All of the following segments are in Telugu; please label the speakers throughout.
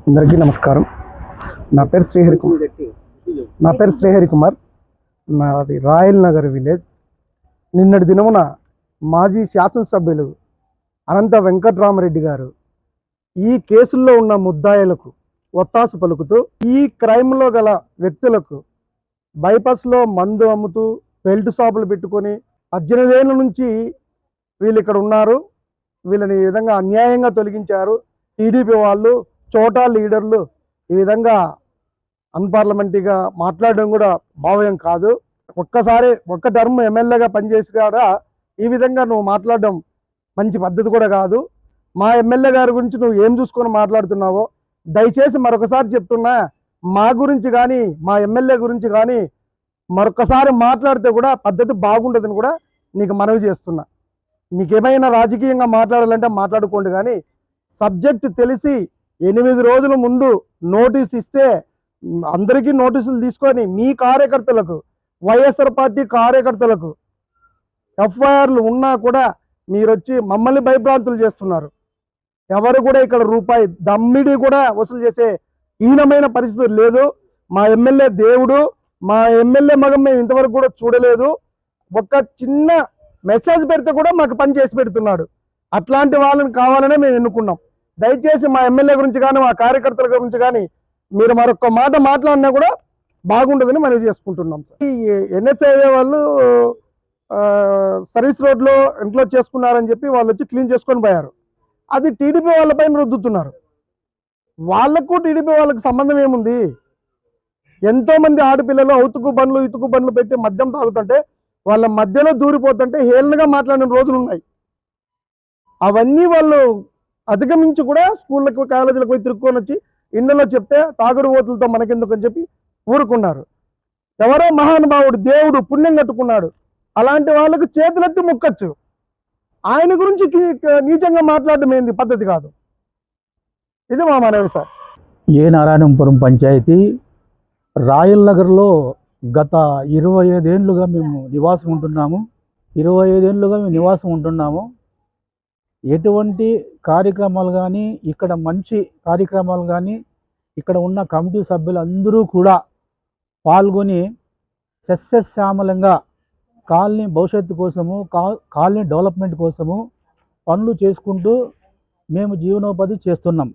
Speaker 1: అందరికీ నమస్కారం. నా పేరు శ్రీహరి కుమార్. నాది రాయల్ నగర్ విలేజ్. నిన్నటి దినమున మాజీ శాసనసభ్యులు అనంత వెంకట్రామరెడ్డి గారు ఈ కేసుల్లో ఉన్న ముద్దాయిలకు ఒత్తాసు పలుకుతూ ఈ క్రైమ్లో గల వ్యక్తులకు బైపాస్లో మందు అమ్ముతూ బెల్ట్ షాపులు పెట్టుకొని 18 ఏళ్ళ నుంచి వీళ్ళు ఇక్కడ ఉన్నారు, వీళ్ళని ఈ విధంగా అన్యాయంగా తొలగించారు, టీడీపీ వాళ్ళు చోటా లీడర్లు ఈ విధంగా అన్పార్లమెంటరీగా మాట్లాడడం కూడా భావ్యం కాదు. ఒక్క టర్మ్ ఎమ్మెల్యేగా పనిచేసి కూడా ఈ విధంగా నువ్వు మాట్లాడడం మంచి పద్ధతి కూడా కాదు. మా ఎమ్మెల్యే గారి గురించి నువ్వు ఏం చూసుకొని మాట్లాడుతున్నావో దయచేసి మరొకసారి చెప్తున్నా, మా గురించి కానీ మా ఎమ్మెల్యే గురించి కానీ మరొకసారి మాట్లాడితే కూడా పద్ధతి బాగుంటుందని కూడా నీకు మనవి చేస్తున్నా. మీకేమైనా రాజకీయంగా మాట్లాడాలంటే మాట్లాడుకోండి, కానీ సబ్జెక్ట్ తెలిసి 8 రోజుల ముందు నోటీస్ ఇస్తే అందరికీ నోటీసులు తీసుకొని మీ కార్యకర్తలకు, వైఎస్ఆర్ పార్టీ కార్యకర్తలకు ఎఫ్ఐఆర్లు ఉన్నా కూడా మీరు వచ్చి మమ్మల్ని భయభ్రాంతులు చేస్తున్నారు. ఎవరు కూడా ఇక్కడ రూపాయి దమ్మిడి కూడా వసూలు చేసే హీనమైన పరిస్థితి లేదు. మా ఎమ్మెల్యే దేవుడు, మా ఎమ్మెల్యే మగం మేము ఇంతవరకు కూడా చూడలేదు. ఒక చిన్న మెసేజ్ పెడితే కూడా మాకు పని చేసి పెడుతున్నాడు. అట్లాంటి వాళ్ళని కావాలనే మేము ఎన్నుకున్నాం. దయచేసి మా ఎమ్మెల్యే గురించి కానీ మా కార్యకర్తల గురించి కానీ మీరు మరొక మాట మాట్లాడినా కూడా బాగుంటుందని మనం చేసుకుంటున్నాం. సార్, ఈ ఎన్హెచ్ఐఏ వాళ్ళు సర్వీస్ రోడ్లో ఇంట్లో చేసుకున్నారని చెప్పి వాళ్ళు వచ్చి క్లీన్ చేసుకొని పోయారు. అది టీడీపీ వాళ్ళపైన రుద్దుతున్నారు. వాళ్లకు టీడీపీ వాళ్ళకి సంబంధం ఏముంది? ఎంతోమంది ఆడపిల్లలు ఇతుకు బండ్లు పెట్టి మద్యం తాగుతుంటే వాళ్ళ మధ్యలో దూరిపోతుంటే హేళనగా మాట్లాడిన రోజులు ఉన్నాయి. అవన్నీ వాళ్ళు అధిగమించి కూడా స్కూళ్ళకు కాలేజీలకు పోయి తిరుక్కొని వచ్చి ఇళ్లలో చెప్తే తాగుడు ఓతులతో మనకెందుకు అని చెప్పి ఊరుకున్నారు. ఎవరో మహానుభావుడు దేవుడు పుణ్యం కట్టుకున్నాడు, అలాంటి వాళ్ళకు చేతులెత్తి మొక్కచ్చు. ఆయన గురించి నీచంగా మాట్లాడడం ఏంది పద్ధతి కాదు. ఇది మా మనవి. సార్,
Speaker 2: నారాయణపురం పంచాయతీ రాయల్ నగర్లో గత 25 ఏళ్ళుగా మేము నివాసం ఉంటున్నాము. ఎటువంటి కార్యక్రమాలు కానీ, ఇక్కడ మంచి కార్యక్రమాలు కానీ, ఇక్కడ ఉన్న కమిటీ సభ్యులు అందరూ కూడా పాల్గొని సస్యశ్యామలంగా కాలనీ భవిష్యత్తు కోసము, కాలనీ డెవలప్మెంట్ కోసము పనులు చేసుకుంటూ మేము జీవనోపాధి చేస్తున్నాం.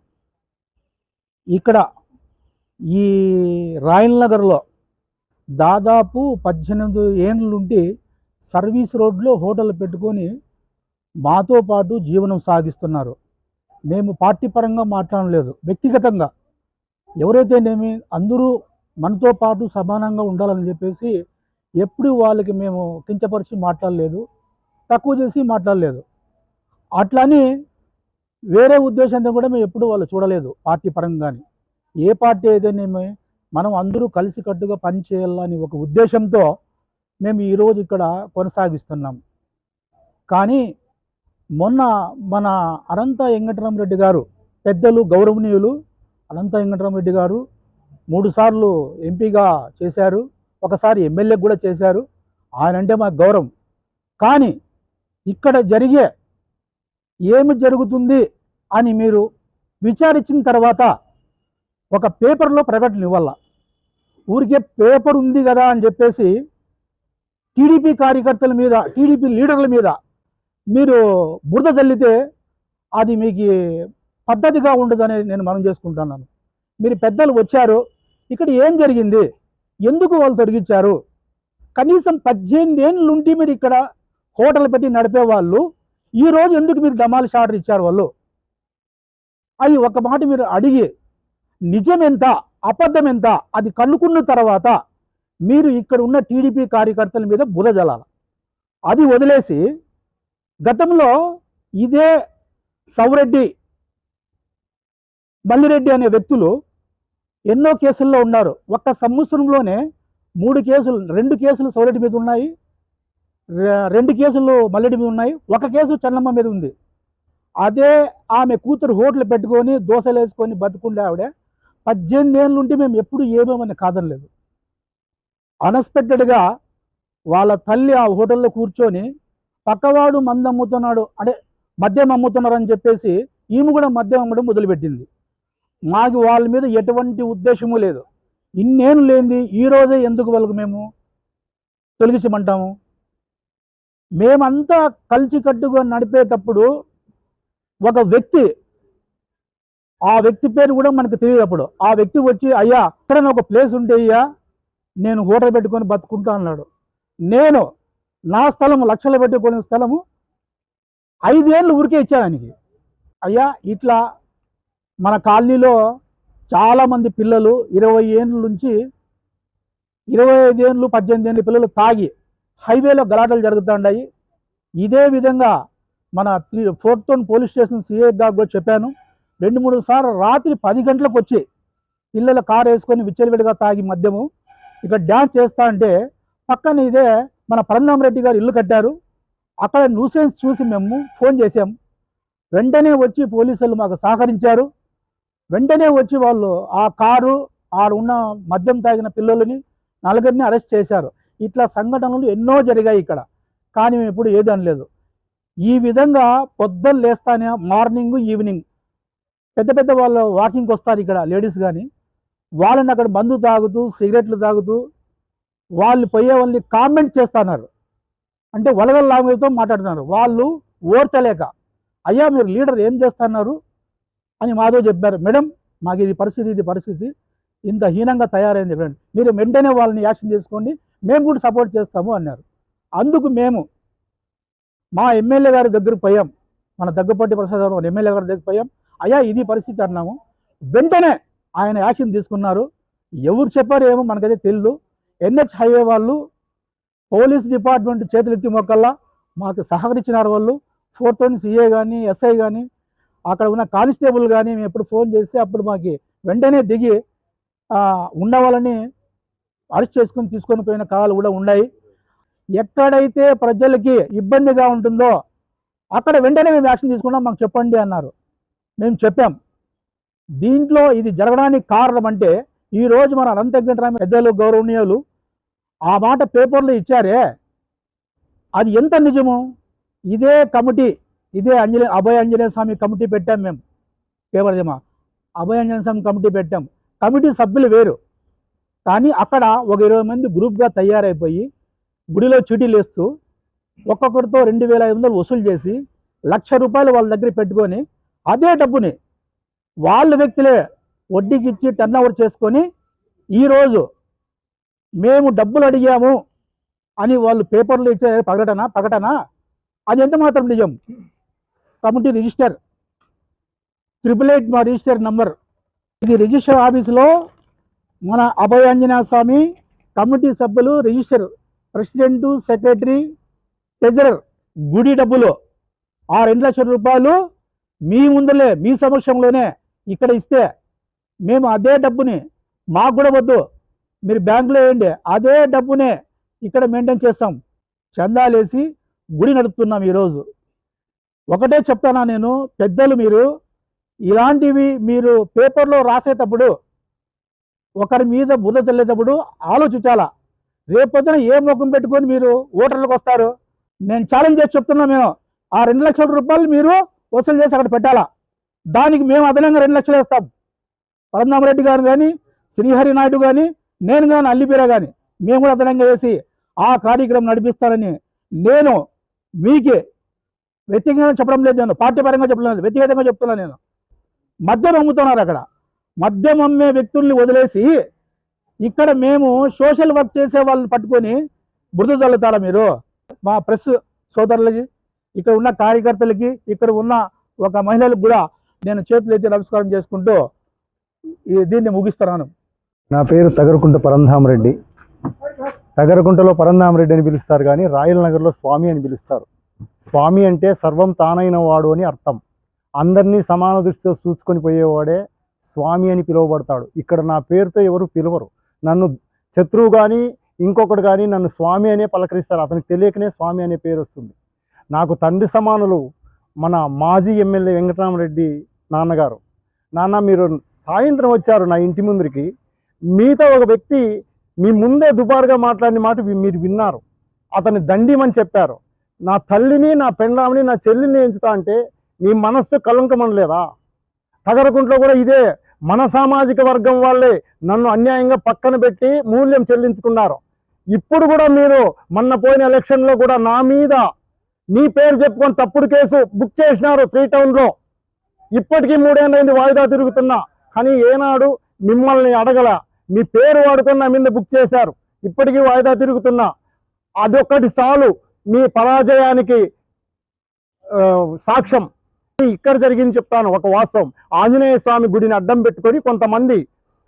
Speaker 2: ఇక్కడ ఈ రాయల్ నగర్లో దాదాపు 18 ఏళ్ళ నుండి సర్వీస్ రోడ్లో హోటల్ పెట్టుకొని మాతో పాటు జీవనం సాగిస్తున్నారు. మేము పార్టీ పరంగా మాట్లాడలేదు, వ్యక్తిగతంగా ఎవరైతేనేమి అందరూ మనతో పాటు సమానంగా ఉండాలని చెప్పేసి ఎప్పుడు వాళ్ళకి మేము కించపరిచి మాట్లాడలేదు, తక్కువ చేసి మాట్లాడలేదు. అట్లని వేరే ఉద్దేశంతో కూడా మేము ఎప్పుడు వాళ్ళు చూడలేదు పార్టీ పరంగా. కానీ ఏ పార్టీ అయితేనేమి మనం అందరూ కలిసికట్టుగా పనిచేయాలని ఒక ఉద్దేశంతో మేము ఈరోజు ఇక్కడ కొనసాగిస్తున్నాం. కానీ మొన్న మన అనంత వెంకటరామరెడ్డి గారు, పెద్దలు గౌరవనీయులు అనంత వెంకటరామరెడ్డి గారు 3 సార్లు ఎంపీగా చేశారు, ఒకసారి ఎమ్మెల్యే కూడా చేశారు. ఆయన అంటే మాకు గౌరవం. కానీ ఇక్కడ ఏమి జరుగుతుంది అని మీరు విచారించిన తర్వాత ఒక పేపర్లో ప్రకటన ఇవ్వాల. ఊరికే పేపర్ ఉంది కదా అని చెప్పేసి టీడీపీ కార్యకర్తల మీద, టీడీపీ లీడర్ల మీద మీరు బురద చల్లితే అది మీకు పద్ధతిగా ఉండదని నేను మనం చేసుకుంటున్నాను. మీరు పెద్దలు వచ్చారు, ఇక్కడ ఏం జరిగింది, ఎందుకు వాళ్ళు తొలగించారు? కనీసం 18 ఏళ్ళ నుండి మీరు ఇక్కడ హోటల్ పెట్టి నడిపే వాళ్ళు ఈరోజు ఎందుకు మీరు డమాలిష్ ఆర్డర్ ఇచ్చారు? వాళ్ళు అది ఒక మాట మీరు అడిగి నిజమెంత అబద్ధం ఎంత అది కనుక్కున్న తర్వాత మీరు ఇక్కడ ఉన్న టీడీపీ కార్యకర్తల మీద బురద జల్లాలి. అది వదిలేసి గతంలో ఇదే సౌరెడ్డి, మల్లిరెడ్డి అనే వ్యక్తులు ఎన్నో కేసుల్లో ఉన్నారు. ఒక్క సంవత్సరంలోనే 2 కేసులు సౌరెడ్డి మీద ఉన్నాయి, 2 కేసులు మల్లిరెడ్డి మీద ఉన్నాయి, 1 కేసు చెన్నమ్మ మీద ఉంది. అదే ఆమె కూతురు హోటల్ పెట్టుకొని దోశలు వేసుకొని బతుకుండే ఆవిడ 18 ఏళ్ళ నుండి మేము ఎప్పుడు ఏమేమని కాదనలేదు. అన్ఎక్స్పెక్టెడ్గా వాళ్ళ తల్లి ఆ హోటల్లో కూర్చొని పక్కవాడు మందు అమ్ముతున్నాడు, అంటే మద్యం అమ్ముతున్నారని చెప్పేసి ఈమె కూడా మద్యం అమ్మడం మొదలుపెట్టింది. మాకు వాళ్ళ మీద ఎటువంటి ఉద్దేశము లేదు. ఇన్నేళ్ళు లేనిది ఈరోజే ఎందుకు వాళ్ళకు మేము తొలగించమంటాము? మేమంతా కలిసికట్టుగా నడిపేటప్పుడు ఒక వ్యక్తి, ఆ వ్యక్తి పేరు కూడా మనకు తెలియదు. అప్పుడు ఆ వ్యక్తి వచ్చి, అయ్యా ఎక్కడైనా ఒక ప్లేస్ ఉంటే అయ్యా నేను హోటల్ పెట్టుకొని బతుకుంటా అన్నాడు. నేను నా స్థలము లక్షలు పెట్టుకునే స్థలము 5 ఏళ్ళు ఊరికే ఇచ్చాను ఆయనకి. అయ్యా ఇట్లా మన కాలనీలో చాలామంది పిల్లలు 20 ఏళ్ళ నుంచి 25 ఏళ్ళు 18 ఏళ్ళ పిల్లలు తాగి హైవేలో గలాటలు జరుగుతుంటాయి. ఇదే విధంగా మన 4th town police station CI గారు కూడా చెప్పాను. 2-3 సార్లు రాత్రి 10 గంటలకు వచ్చి పిల్లల కారు వేసుకొని విచ్చలవిడిగా తాగి మద్యము ఇక్కడ డ్యాన్స్ చేస్తా అంటే, పక్కన ఇదే మన పరంధామ రెడ్డి గారు ఇల్లు కట్టారు. అక్కడ న్యూసెన్స్ చూసి మేము ఫోన్ చేసాం. వెంటనే వచ్చి పోలీసులు మాకు సహకరించారు. వెంటనే వచ్చి వాళ్ళు ఆ కారు ఆడ ఉన్న మద్యం తాగిన పిల్లలని 4 అరెస్ట్ చేశారు. ఇట్లా సంఘటనలు ఎన్నో జరిగాయి ఇక్కడ, కానీ మేము ఎప్పుడు ఏది అనలేదు. ఈ విధంగా పొద్దున్న లేస్తానే మార్నింగ్ ఈవినింగ్ పెద్ద పెద్ద వాళ్ళు వాకింగ్కి వస్తారు ఇక్కడ లేడీస్, కానీ వాళ్ళని అక్కడ మందు తాగుతూ సిగరెట్లు తాగుతూ వాళ్ళు పోయే వాళ్ళని కామెంట్ చేస్తున్నారు. అంటే వలగల లాంగ్వేజ్తో మాట్లాడుతున్నారు. వాళ్ళు ఓర్చలేక, అయ్యా మీరు లీడర్ ఏం చేస్తున్నారు అని మాతో చెప్పారు. మేడం మాకు ఇది పరిస్థితి ఇంత హీనంగా తయారైంది ఫ్రెండ్, మీరు వెంటనే వాళ్ళని యాక్షన్ తీసుకోండి, మేము కూడా సపోర్ట్ చేస్తాము అన్నారు. అందుకు మేము మా ఎమ్మెల్యే గారి దగ్గరికి పోయాం. మన దగ్గుపాటి ప్రసాద్ గారు ఎమ్మెల్యే గారి దగ్గరికి పోయాం. అయ్యా ఇది పరిస్థితి అన్నాము. వెంటనే ఆయన యాక్షన్ తీసుకున్నారు. ఎవరు చెప్పారు ఏమో మనకైతే తెలియదు. NH హైవే వాళ్ళు పోలీస్ డిపార్ట్మెంట్ చేతులెత్తి మొక్కల్లా మాకు సహకరించినారు. వాళ్ళు 4th టౌన్ సిఐ కానీ SI కానీ అక్కడ ఉన్న కానిస్టేబుల్ కానీ మేము ఎప్పుడు ఫోన్ చేస్తే అప్పుడు మాకు వెంటనే దిగి ఉన్న వాళ్ళని అరెస్ట్ చేసుకొని తీసుకొని పోయిన కాలాలు కూడా ఉన్నాయి. ఎక్కడైతే ప్రజలకి ఇబ్బందిగా ఉంటుందో అక్కడ వెంటనే మేము యాక్షన్ తీసుకున్నాం, మాకు చెప్పండి అన్నారు. మేము చెప్పాం. దీంట్లో ఇది జరగడానికి కారణం అంటే ఈరోజు మన అనంత వెంకటరామ పెద్దలు గౌరవనీయులు ఆ మాట పేపర్లో ఇచ్చారే, అది ఎంత నిజము? ఇదే కమిటీ, ఇదే అభయ ఆంజనేయ స్వామి కమిటీ పెట్టాం మేము. పేపర్దేమా అభయ ఆంజనేయ స్వామి కమిటీ పెట్టాం. కమిటీ సభ్యులు వేరు, కానీ అక్కడ ఒక 20 మంది గ్రూప్గా తయారైపోయి గుడిలో చీటీలు వేస్తూ ఒక్కొక్కరితో 2500 వసూలు చేసి ₹1,00,000 వాళ్ళ దగ్గర పెట్టుకొని అదే డబ్బుని వాళ్ళ వ్యక్తులే వడ్డీకి ఇచ్చి టర్న్ ఓవర్ చేసుకొని ఈరోజు మేము డబ్బులు అడిగాము అని వాళ్ళు పేపర్లు ఇచ్చే ప్రకటన అది ఎంత మాత్రం నిజం? కమిటీ రిజిస్టర్ 888 మా రిజిస్టర్ నంబర్. ఇది రిజిస్టర్ ఆఫీసులో మన అభయ ఆంజనేయ స్వామి కమిటీ సభ్యులు రిజిస్టర్, ప్రెసిడెంటు, సెక్రటరీ, ట్రెజరర్, గుడి డబ్బులు ఆ ₹2,00,000 మీ ముందలే మీ సమక్షంలోనే ఇక్కడ ఇస్తే మేము అదే డబ్బుని మాకు కూడా వద్దు, మీరు బ్యాంకులో వేయండి, అదే డబ్బునే ఇక్కడ మెయింటైన్ చేస్తాం. చందాలేసి గుడి నడుపుతున్నాం. ఈరోజు ఒకటే చెప్తానా నేను, పెద్దలు మీరు ఇలాంటివి మీరు పేపర్లో రాసేటప్పుడు ఒకరి మీద బురద చల్లేటప్పుడు ఆలోచించాలా. రేపొద్దున ఏ ముఖం పెట్టుకొని మీరు ఓటర్లకు వస్తారు? నేను ఛాలెంజ్ చేసి చెప్తున్నా, మేము ఆ ₹2,00,000 మీరు వసూలు చేసి అక్కడ పెట్టాలా. దానికి మేము అదనంగా 2,00,000 వేస్తాం. పరంధామరెడ్డి గారు కానీ, శ్రీహరి నాయుడు కానీ, నేను కానీ, అల్లిపీర కానీ మేము కూడా అదనంగా వేసి ఆ కార్యక్రమం నడిపిస్తానని నేను మీకే వ్యక్తిగతంగా చెప్పడం లేదు, నేను పార్టీ పరంగా చెప్పడం లేదు, వ్యక్తిగతంగా చెప్తున్నాను. నేను మద్యం అమ్ముతున్నారు. అక్కడ మద్యం అమ్మే వ్యక్తుల్ని వదిలేసి ఇక్కడ మేము సోషల్ వర్క్ చేసే వాళ్ళని పట్టుకొని బురద చల్లుతారా మీరు? మా ప్రెస్ సోదరులకి, ఇక్కడ ఉన్న కార్యకర్తలకి, ఇక్కడ ఉన్న ఒక మహిళలకు కూడా నేను చేతులు ఎత్తి నమస్కారం చేసుకుంటూ దీన్ని ముగిస్తున్నాను.
Speaker 3: నా పేరు తగరకుంట పరంధామరెడ్డి. తగరకుంటలో పరంధామరెడ్డి అని పిలుస్తారు, కానీ రాయల్ నగర్లో స్వామి అని పిలుస్తారు. స్వామి అంటే సర్వం తానైన వాడు అని అర్థం. అందరినీ సమాన దృష్టితో చూసుకొని పోయేవాడే స్వామి అని పిలువబడతాడు. ఇక్కడ నా పేరుతో ఎవరు పిలవరు. నన్ను శత్రువు కానీ ఇంకొకడు కానీ నన్ను స్వామి అనే పలకరిస్తారు. అతనికి తెలియకనే స్వామి అనే పేరు వస్తుంది. నాకు తండ్రి సమానులు మన మాజీ ఎమ్మెల్యే వెంకటరామరెడ్డి నాన్నగారు. నాన్న మీరు సాయంత్రం వచ్చారు నా ఇంటి ముందరికి, మీతో ఒక వ్యక్తి మీ ముందే దుబారుగా మాట్లాడిన మాట మీరు విన్నారు. అతన్ని దండిమని చెప్పారు. నా తల్లిని, నా పెండామని, నా చెల్లిని ఎంచుతా అంటే మీ మనస్సు కలంకమనలేదా? తగరకుంట్లో కూడా ఇదే మన సామాజిక వర్గం వాళ్ళే నన్ను అన్యాయంగా పక్కన పెట్టి మూల్యం చెల్లించుకున్నారు. ఇప్పుడు కూడా మీరు మొన్న పోయిన ఎలక్షన్లో కూడా నా మీద నీ పేరు చెప్పుకొని తప్పుడు కేసు బుక్ చేసినారు 3 టౌన్లో. ఇప్పటికీ 3 ఏళ్ళైంది వాయిదా తిరుగుతున్నా, కానీ ఏనాడు మిమ్మల్ని అడగల. మీ పేరు వాడుకొని నా మీద బుక్ చేశారు, ఇప్పటికీ వాయిదా తిరుగుతున్నా. అదొక్కటి చాలు మీ పరాజయానికి సాక్ష్యం. ఇక్కడ జరిగింది చెప్తాను ఒక వాస్తవం. ఆంజనేయ స్వామి గుడిని అడ్డం పెట్టుకొని కొంతమంది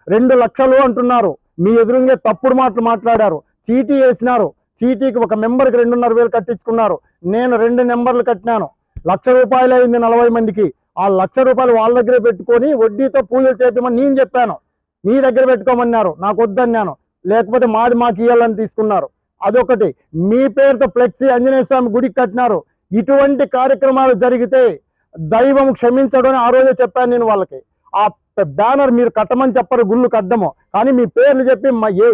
Speaker 3: 2 లక్షలు అంటున్నారు. మీ ఎదురుంగే తప్పుడు మాటలు మాట్లాడారు. చీటీ వేసినారు. చీటీకి ఒక మెంబర్కి 2,500 కట్టించుకున్నారు. నేను 2 నెంబర్లు కట్టినాను. ₹1,00,000 అయింది 40 మందికి. ఆ ₹1,00,000 వాళ్ళ దగ్గరే పెట్టుకొని వడ్డీతో పూజలు చేపమని నేను చెప్పాను. నీ దగ్గర పెట్టుకోమన్నారు, నాకు వద్దన్నాను. లేకపోతే మాది మాకు ఇవ్వాలని తీసుకున్నారు. అదొకటి. మీ పేరుతో ఫ్లెక్సీ ఆంజనేయ స్వామి గుడికి కట్టినారు. ఇటువంటి కార్యక్రమాలు జరిగితే దైవం క్షమించడం అని ఆ రోజే చెప్పాను నేను వాళ్ళకి. ఆ బ్యానర్ మీరు కట్టమని చెప్పరు, గుళ్ళు కట్టడము, కానీ మీ పేర్లు చెప్పి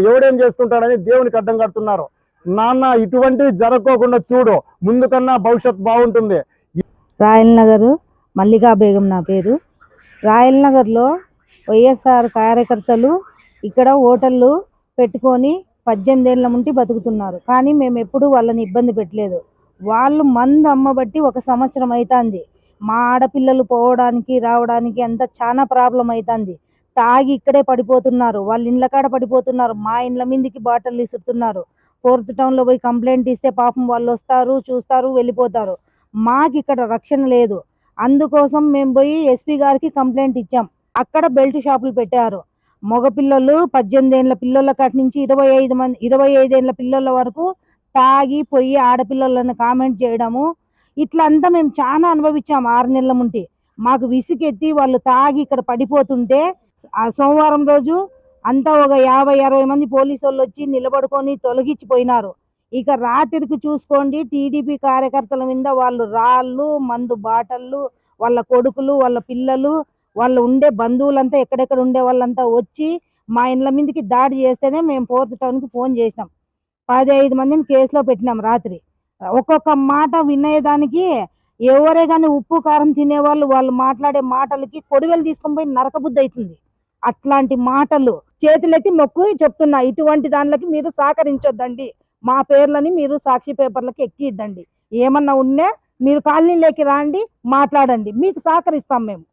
Speaker 3: ఎవడేం చేసుకుంటాడని దేవునికి అడ్డం కడుతున్నారు. నాన్న ఇటువంటివి జరగకోకుండా చూడు, ముందు కన్నా భవిష్యత్ బాగుంటుంది.
Speaker 4: రాయల్ నగర్ మల్లికా బేగం నా పేరు. రాయల్ నగర్లో వైఎస్ఆర్ కార్యకర్తలు ఇక్కడ హోటళ్ళు పెట్టుకొని 18 ఏళ్ళ నుండి బతుకుతున్నారు. కానీ మేము ఎప్పుడూ వాళ్ళని ఇబ్బంది పెట్టలేదు. వాళ్ళు మందు అమ్మబట్టి 1 సంవత్సరం అవుతుంది. మా ఆడపిల్లలు పోవడానికి రావడానికి అంతా చాలా ప్రాబ్లం అవుతుంది. తాగి ఇక్కడే పడిపోతున్నారు, వాళ్ళ ఇండ్ల కాడ పడిపోతున్నారు, మా ఇండ్ల మీదకి బాటలు ఇస్తున్నారు. 4th టౌన్లో పోయి కంప్లైంట్ ఇస్తే పాపం వాళ్ళు వస్తారు, చూస్తారు, వెళ్ళిపోతారు. మాకు ఇక్కడ రక్షణ లేదు. అందుకోసం మేము పోయి ఎస్పీ గారికి కంప్లైంట్ ఇచ్చాం. అక్కడ బెల్ట్ షాపులు పెట్టారు. మగపిల్లలు 18 ఏళ్ళ పిల్లల కాటి నుంచి 25 ఏళ్ళ పిల్లల వరకు తాగి పోయి ఆడపిల్లలను కామెంట్ చేయడము, ఇట్లా అంతా మేము చాలా అనుభవించాము 6 నెలల ముంటి. మాకు విసుకెత్తి వాళ్ళు తాగి ఇక్కడ పడిపోతుంటే ఆ సోమవారం రోజు అంతా ఒక 50-60 మంది పోలీసు వాళ్ళు వచ్చి నిలబడుకొని తొలగించిపోయినారు. ఇక రాత్రికి చూసుకోండి, టీడీపీ కార్యకర్తల మీద వాళ్ళు రాళ్ళు, మందు బాటళ్ళు, వాళ్ళ కొడుకులు, వాళ్ళ పిల్లలు, వాళ్ళు ఉండే బంధువులంతా ఎక్కడెక్కడ ఉండే వాళ్ళంతా వచ్చి మా ఇండ్ల మీదకి దాడి చేస్తేనే మేము 4th టౌన్కి ఫోన్ చేసినాం. 15 మందిని కేసులో పెట్టినాం. రాత్రి ఒక్కొక్క మాట వినేదానికి ఎవరే కానీ ఉప్పు కారం తినేవాళ్ళు వాళ్ళు మాట్లాడే మాటలకి కొడివెలు తీసుకొని పోయి నరకబుద్ధి అవుతుంది. అట్లాంటి మాటలు చేతులెత్తి మొక్కు చెప్తున్నా, ఇటువంటి దానిలకి మీరు సహకరించొద్దండి. మా పేర్లని మీరు సాక్షి పేపర్లకి ఎక్కిద్దండి. ఏమన్నా ఉన్నా మీరు కాలనీలోకి రాండి, మాట్లాడండి, మీకు సహకరిస్తాం మేము.